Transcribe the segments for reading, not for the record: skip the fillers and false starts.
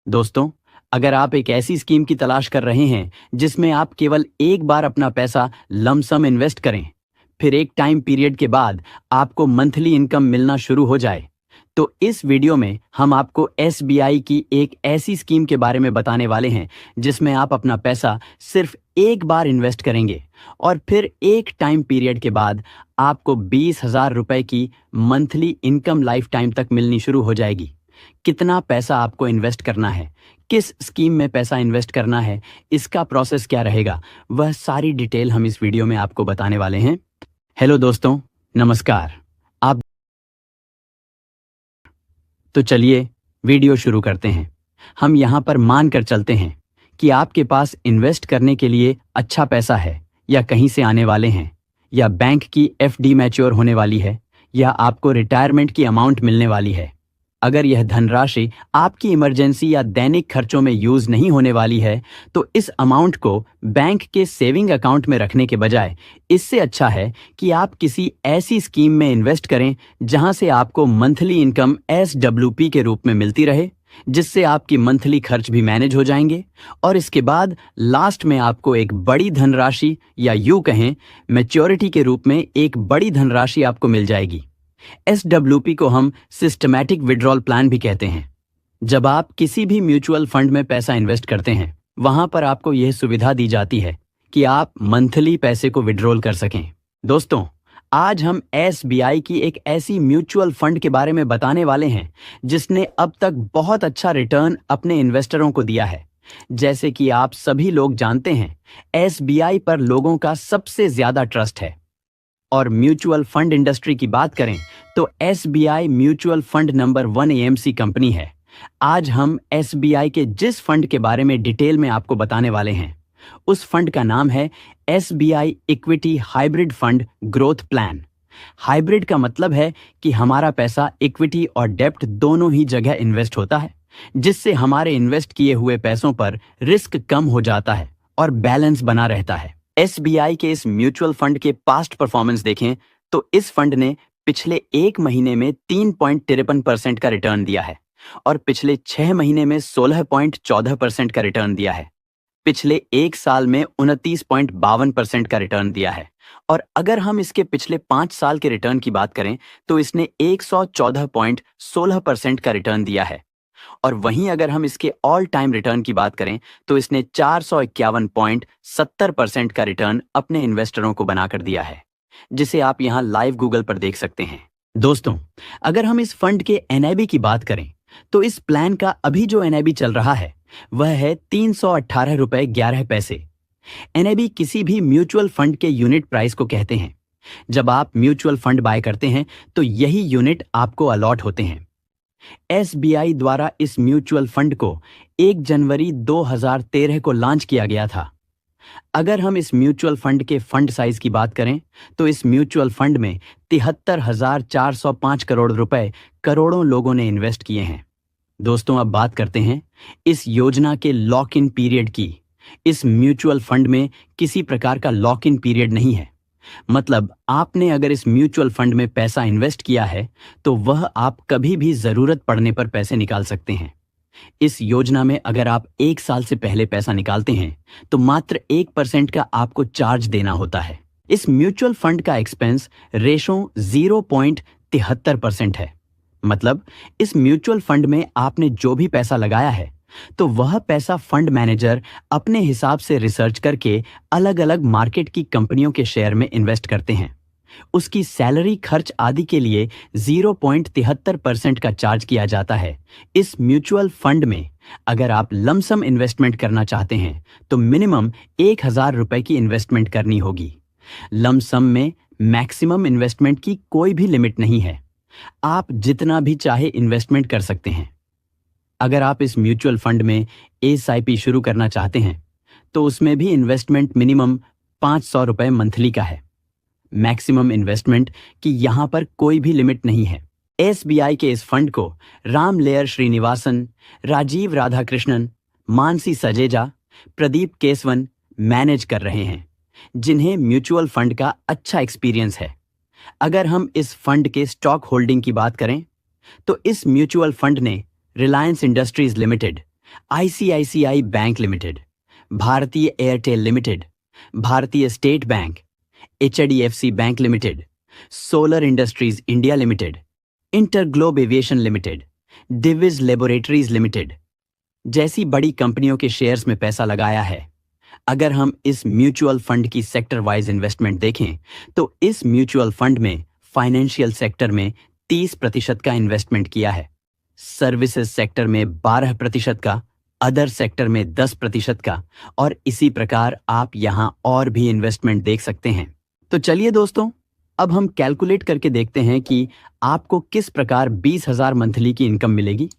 दोस्तों, अगर आप एक ऐसी स्कीम की तलाश कर रहे हैं जिसमें आप केवल एक बार अपना पैसा लमसम इन्वेस्ट करें, फिर एक टाइम पीरियड के बाद आपको मंथली इनकम मिलना शुरू हो जाए, तो इस वीडियो में हम आपको एसबीआई की एक ऐसी स्कीम के बारे में बताने वाले हैं जिसमें आप अपना पैसा सिर्फ एक बार इन्वेस्ट करेंगे और फिर एक टाइम पीरियड के बाद आपको 20,000 रुपए की मंथली इनकम लाइफ टाइम तक मिलनी शुरू हो जाएगी। कितना पैसा आपको इन्वेस्ट करना है, किस स्कीम में पैसा इन्वेस्ट करना है, इसका प्रोसेस क्या रहेगा, वह सारी डिटेल हम इस वीडियो में आपको बताने वाले हैं। हेलो दोस्तों, नमस्कार। आप तो चलिए वीडियो शुरू करते हैं। हम यहाँ पर मान कर चलते हैं कि आपके पास इन्वेस्ट करने के लिए अच्छा पैसा है, या कहीं से आने वाले हैं, या बैंक की एफडी मैच्योर होने वाली है, या आपको रिटायरमेंट की अमाउंट मिलने वाली है। अगर यह धनराशि आपकी इमरजेंसी या दैनिक खर्चों में यूज नहीं होने वाली है, तो इस अमाउंट को बैंक के सेविंग अकाउंट में रखने के बजाय इससे अच्छा है कि आप किसी ऐसी स्कीम में इन्वेस्ट करें जहां से आपको मंथली इनकम एसडब्ल्यूपी के रूप में मिलती रहे, जिससे आपकी मंथली खर्च भी मैनेज हो जाएंगे और इसके बाद लास्ट में आपको एक बड़ी धनराशि, या यूं कहें मैच्योरिटी के रूप में एक बड़ी धनराशि आपको मिल जाएगी। एसडब्ल्यूपी को हम सिस्टमैटिक विड्रॉल प्लान भी कहते हैं। जब आप किसी भी म्यूचुअल फंड में पैसा इन्वेस्ट करते हैं, वहां पर आपको यह सुविधा दी जाती है कि आप मंथली पैसे को विड्रॉल कर सकें। दोस्तों, आज हम एसबीआई की एक ऐसी म्यूचुअल फंड के बारे में बताने वाले हैं जिसने अब तक बहुत अच्छा रिटर्न अपने इन्वेस्टरों को दिया है। जैसे कि आप सभी लोग जानते हैं, एसबीआई पर लोगों का सबसे ज्यादा ट्रस्ट है। और म्यूचुअल फंड इंडस्ट्री की बात करें तो SBI mutual fund number 1 AMC company है। आज हम एसबीआई के जिस फंड के बारे में डिटेल में आपको बताने वाले हैं, उस फंड का नाम है SBI equity hybrid fund growth plan. Hybrid का मतलब है कि हमारा पैसा इक्विटी और डेब्ट दोनों ही जगह इन्वेस्ट होता है, जिससे हमारे इन्वेस्ट किए हुए पैसों पर रिस्क कम हो जाता है और बैलेंस बना रहता है। एसबीआई के इस म्यूचुअल फंड के पास्ट परफॉर्मेंस देखें तो इस फंड ने पिछले एक महीने में 3.53% का रिटर्न दिया है और पिछले 6 महीने में 16.14% का रिटर्न दिया है। पिछले एक साल में 29.52% का रिटर्न दिया है। और अगर हम इसके पिछले 5 साल के रिटर्न की बात करें तो इसने 114.16% का रिटर्न दिया है। और वहीं अगर हम इसके ऑल टाइम रिटर्न की बात करें तो इसने 451.70% का रिटर्न अपने इन्वेस्टरों को बनाकर दिया है, जिसे आप यहां लाइव गूगल पर देख सकते हैं। दोस्तों, अगर हम इस फंड के एनआईबी की बात करें तो इस प्लान का अभी जो एनआईबी चल रहा है वह है 318 रुपए 11 पैसे। एनआईबी किसी भी म्यूचुअल फंड के यूनिट प्राइस को कहते हैं। जब आप म्यूचुअल फंड बाय करते हैं तो यही यूनिट आपको अलॉट होते हैं। एसबीआई द्वारा इस म्यूचुअल फंड को 1 जनवरी 2013 को लॉन्च किया गया था। अगर हम इस म्यूचुअल फंड के फंड साइज की बात करें तो इस म्यूचुअल फंड में 73,405 करोड़ रुपए करोड़ों लोगों ने इन्वेस्ट किए हैं। दोस्तों, अब बात करते हैं इस योजना के लॉक इन पीरियड की। इस म्यूचुअल फंड में किसी प्रकार का लॉक इन पीरियड नहीं है। मतलब आपने अगर इस म्यूचुअल फंड में पैसा इन्वेस्ट किया है तो वह आप कभी भी जरूरत पड़ने पर पैसे निकाल सकते हैं। इस योजना में अगर आप 1 साल से पहले पैसा निकालते हैं तो मात्र 1% का आपको चार्ज देना होता है। इस म्यूचुअल फंड का एक्सपेंस रेशो 0.73% है। मतलब इस म्यूचुअल फंड में आपने जो भी पैसा लगाया है तो वह पैसा फंड मैनेजर अपने हिसाब से रिसर्च करके अलग अलग मार्केट की कंपनियों के शेयर में इन्वेस्ट करते हैं। उसकी सैलरी, खर्च आदि के लिए 0.73% का चार्ज किया जाता है। इस म्यूचुअल फंड में अगर आप लमसम इन्वेस्टमेंट करना चाहते हैं तो मिनिमम 1,000 रुपए की इन्वेस्टमेंट करनी होगी। लमसम में मैक्सिमम इन्वेस्टमेंट की कोई भी लिमिट नहीं है। आप जितना भी चाहे इन्वेस्टमेंट कर सकते हैं। अगर आप इस म्यूचुअल फंड में एसआईपी शुरू करना चाहते हैं तो उसमें भी इन्वेस्टमेंट मिनिमम 500 रुपए मंथली का है। मैक्सिमम इन्वेस्टमेंट की यहां पर कोई भी लिमिट नहीं है। एसबीआई के इस फंड को राम लेयर श्रीनिवासन, राजीव राधाकृष्णन, मानसी सजेजा, प्रदीप केसवन मैनेज कर रहे हैं, जिन्हें म्यूचुअल फंड का अच्छा एक्सपीरियंस है। अगर हम इस फंड के स्टॉक होल्डिंग की बात करें तो इस म्यूचुअल फंड ने Reliance industries limited, ICICI bank limited, भारतीय एयरटेल लिमिटेड, भारतीय state bank, HDFC bank limited, solar industries India limited, InterGlobe aviation limited, Divi's laboratories limited जैसी बड़ी कंपनियों के शेयर्स में पैसा लगाया है। अगर हम इस म्यूचुअल फंड की सेक्टर वाइज इन्वेस्टमेंट देखें तो इस म्यूचुअल फंड में फाइनेंशियल सेक्टर में 30% का इन्वेस्टमेंट किया है, सर्विसेज सेक्टर में 12% का, अदर सेक्टर में 10% का, और इसी प्रकार आप यहां और भी इन्वेस्टमेंट देख सकते हैं। तो चलिए दोस्तों, अब हम कैलकुलेट करके देखते हैं कि आपको किस प्रकार 20,000 मंथली की इनकम मिलेगी।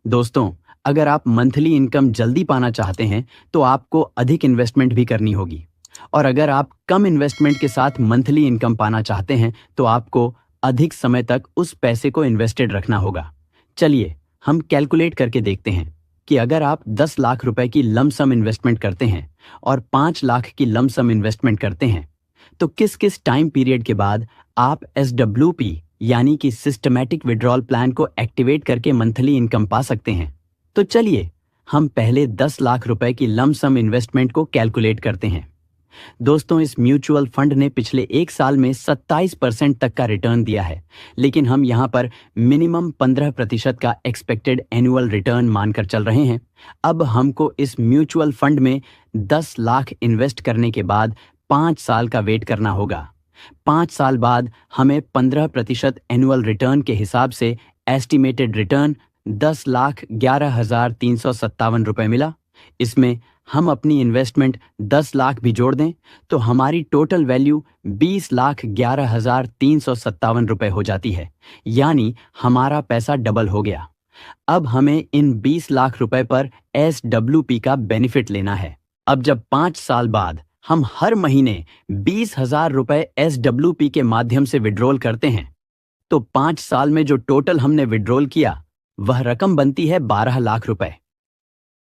दोस्तों, अगर आप मंथली इनकम जल्दी पाना चाहते हैं तो आपको अधिक इन्वेस्टमेंट भी करनी होगी, और अगर आप कम इन्वेस्टमेंट के साथ मंथली इनकम पाना चाहते हैं तो आपको अधिक समय तक उस पैसे को इन्वेस्टेड रखना होगा। चलिए हम कैलकुलेट करके देखते हैं कि अगर आप 10 लाख रुपए की लमसम इन्वेस्टमेंट करते हैं और 5 लाख की लमसम इन्वेस्टमेंट करते हैं तो किस किस टाइम पीरियड के बाद आप SWP यानी कि सिस्टमैटिक विड्रॉल प्लान को एक्टिवेट करके मंथली इनकम पा सकते हैं। तो चलिए हम पहले 10 लाख रुपए की लमसम इन्वेस्टमेंट को कैलकुलेट करते हैं। दोस्तों, इस म्यूचुअल फंड ने पिछले 1 साल में 27% तक का रिटर्न दिया है, लेकिन हम यहां पर मिनिमम 15% का एक्सपेक्टेड एनुअल रिटर्न मानकर चल रहे हैं। अब हमको इस म्यूचुअल फंड में 10 लाख इन्वेस्ट करने के बाद 5 साल का वेट करना होगा। 5 साल बाद हमें 15% एनुअल रिटर्न के हिसाब से एस्टिमेटेड रिटर्न 10,11,357 रुपए मिला। इसमें हम अपनी इन्वेस्टमेंट 10 लाख भी जोड़ दें तो हमारी टोटल वैल्यू 20,11,357 रुपए हो जाती है, यानी हमारा पैसा डबल हो गया। अब हमें इन 20 लाख रुपए पर SWP का बेनिफिट लेना है। अब जब 5 साल बाद हम हर महीने 20,000 रुपए SWP के माध्यम से विड्रॉल करते हैं तो 5 साल में जो टोटल हमने विड्रॉल किया वह रकम बनती है 12 लाख रुपए।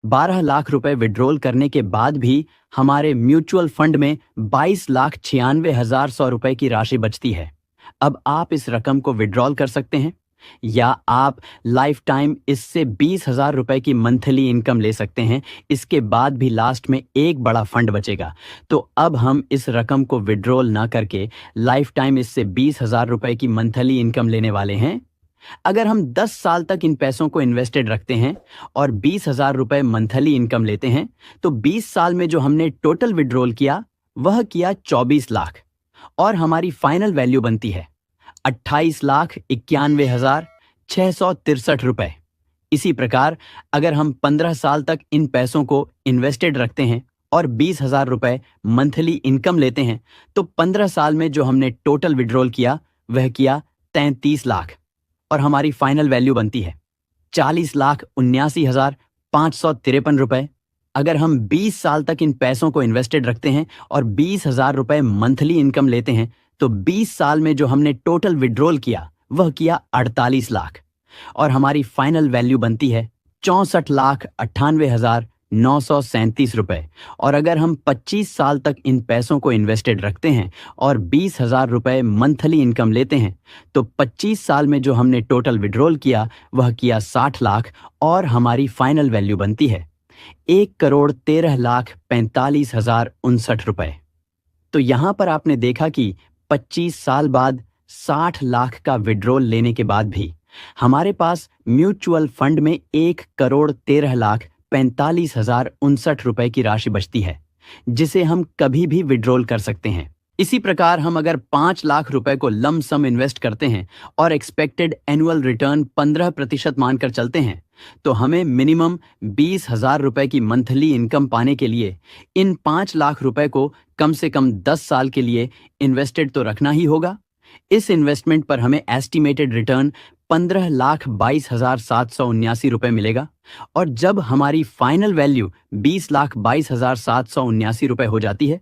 12 लाख रुपए विड्रॉल करने के बाद भी हमारे म्यूचुअल फंड में 22,96,100 रुपए की राशि बचती है। अब आप इस रकम को विड्रॉल कर सकते हैं या आप लाइफ टाइम इससे 20,000 रुपए की मंथली इनकम ले सकते हैं। इसके बाद भी लास्ट में एक बड़ा फंड बचेगा। तो अब हम इस रकम को विड्रॉल ना करके लाइफ टाइम इससे 20,000 रुपए की मंथली इनकम लेने वाले हैं। अगर हम 10 साल तक इन पैसों को इन्वेस्टेड रखते हैं और 20,000 रुपए मंथली इनकम लेते हैं तो 20 साल में जो हमने टोटल विड्रॉल किया वह किया 24 लाख, और हमारी फाइनल वैल्यू बनती है 28,91,663 रुपए। इसी प्रकार अगर हम 15 साल तक इन पैसों को इन्वेस्टेड रखते हैं और 20,000 रुपए मंथली इनकम लेते हैं तो 15 साल में जो हमने टोटल विड्रॉल किया वह किया 33 लाख, और हमारी फाइनल वैल्यू बनती है 40,79,553 रुपए। अगर हम 20 साल तक इन पैसों को इन्वेस्टेड रखते हैं और 20,000 रुपए मंथली इनकम लेते हैं तो 20 साल में जो हमने टोटल विड्रॉल किया वह किया 48 लाख, और हमारी फाइनल वैल्यू बनती है 64,98,937 रुपए। और अगर हम 25 साल तक इन पैसों को इन्वेस्टेड रखते हैं और 20,000 रुपए मंथली इनकम लेते हैं तो 25 साल में जो हमने टोटल विड्रॉल किया वह किया 60 लाख, और हमारी फाइनल वैल्यू बनती है 1,13,45,059 रुपए। तो यहां पर आपने देखा कि 25 साल बाद 60 लाख का विड्रॉल लेने के बाद भी हमारे पास म्यूचुअल फंड में 1,13,45,059 रुपए की राशि बचती है, जिसे हम कभी भी विड्रॉल कर सकते हैं। इसी प्रकार हम अगर 5 लाख रुपए को लमसम इन्वेस्ट करते हैं और एक्सपेक्टेड एनुअल रिटर्न 15% मानकर चलते हैं तो हमें मिनिमम 20,000 रुपए की मंथली इनकम पाने के लिए इन 5 लाख रुपए को कम से कम 10 साल के लिए इन्वेस्टेड तो रखना ही होगा। इस इन्वेस्टमेंट पर हमें एस्टिमेटेड रिटर्न 15,22,779 रुपए मिलेगा, और जब हमारी फाइनल वैल्यू 20,22,779 रुपए हो जाती है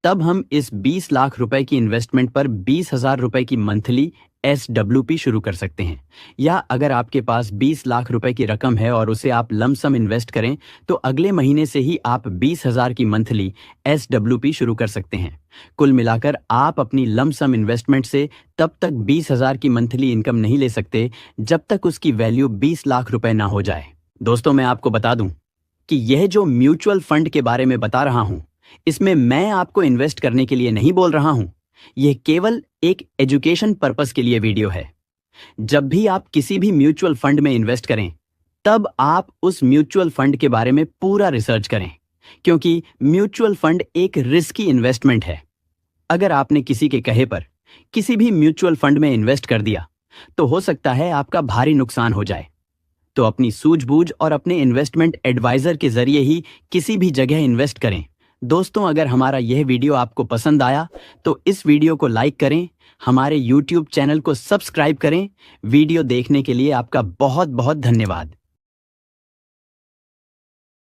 तब हम इस 20 लाख रुपए की इन्वेस्टमेंट पर 20,000 रुपए की मंथली SWP शुरू कर सकते हैं। या अगर आपके पास 20 लाख रुपए की रकम है और उसे आप लमसम इन्वेस्ट करें तो अगले महीने से ही आप 20,000 की मंथली SWP शुरू कर सकते हैं। कुल मिलाकर आप अपनी लमसम इन्वेस्टमेंट से तब तक 20,000 की मंथली इनकम नहीं ले सकते जब तक उसकी वैल्यू 20 लाख रुपए ना हो जाए। दोस्तों, मैं आपको बता दूं कि यह जो म्यूचुअल फंड के बारे में बता रहा हूं, इसमें मैं आपको इन्वेस्ट करने के लिए नहीं बोल रहा हूं। यह केवल एक एजुकेशन पर्पस के लिए वीडियो है। जब भी आप किसी भी म्यूचुअल फंड में इन्वेस्ट करें, तब आप उस म्यूचुअल फंड के बारे में पूरा रिसर्च करें, क्योंकि म्यूचुअल फंड एक रिस्की इन्वेस्टमेंट है। अगर आपने किसी के कहे पर किसी भी म्यूचुअल फंड में इन्वेस्ट कर दिया, तो हो सकता है आपका भारी नुकसान हो जाए। तो अपनी सूझबूझ और अपने इन्वेस्टमेंट एडवाइजर के जरिए ही किसी भी जगह इन्वेस्ट करें। दोस्तों, अगर हमारा यह वीडियो आपको पसंद आया तो इस वीडियो को लाइक करें, हमारे YouTube चैनल को सब्सक्राइब करें। वीडियो देखने के लिए आपका बहुत बहुत धन्यवाद।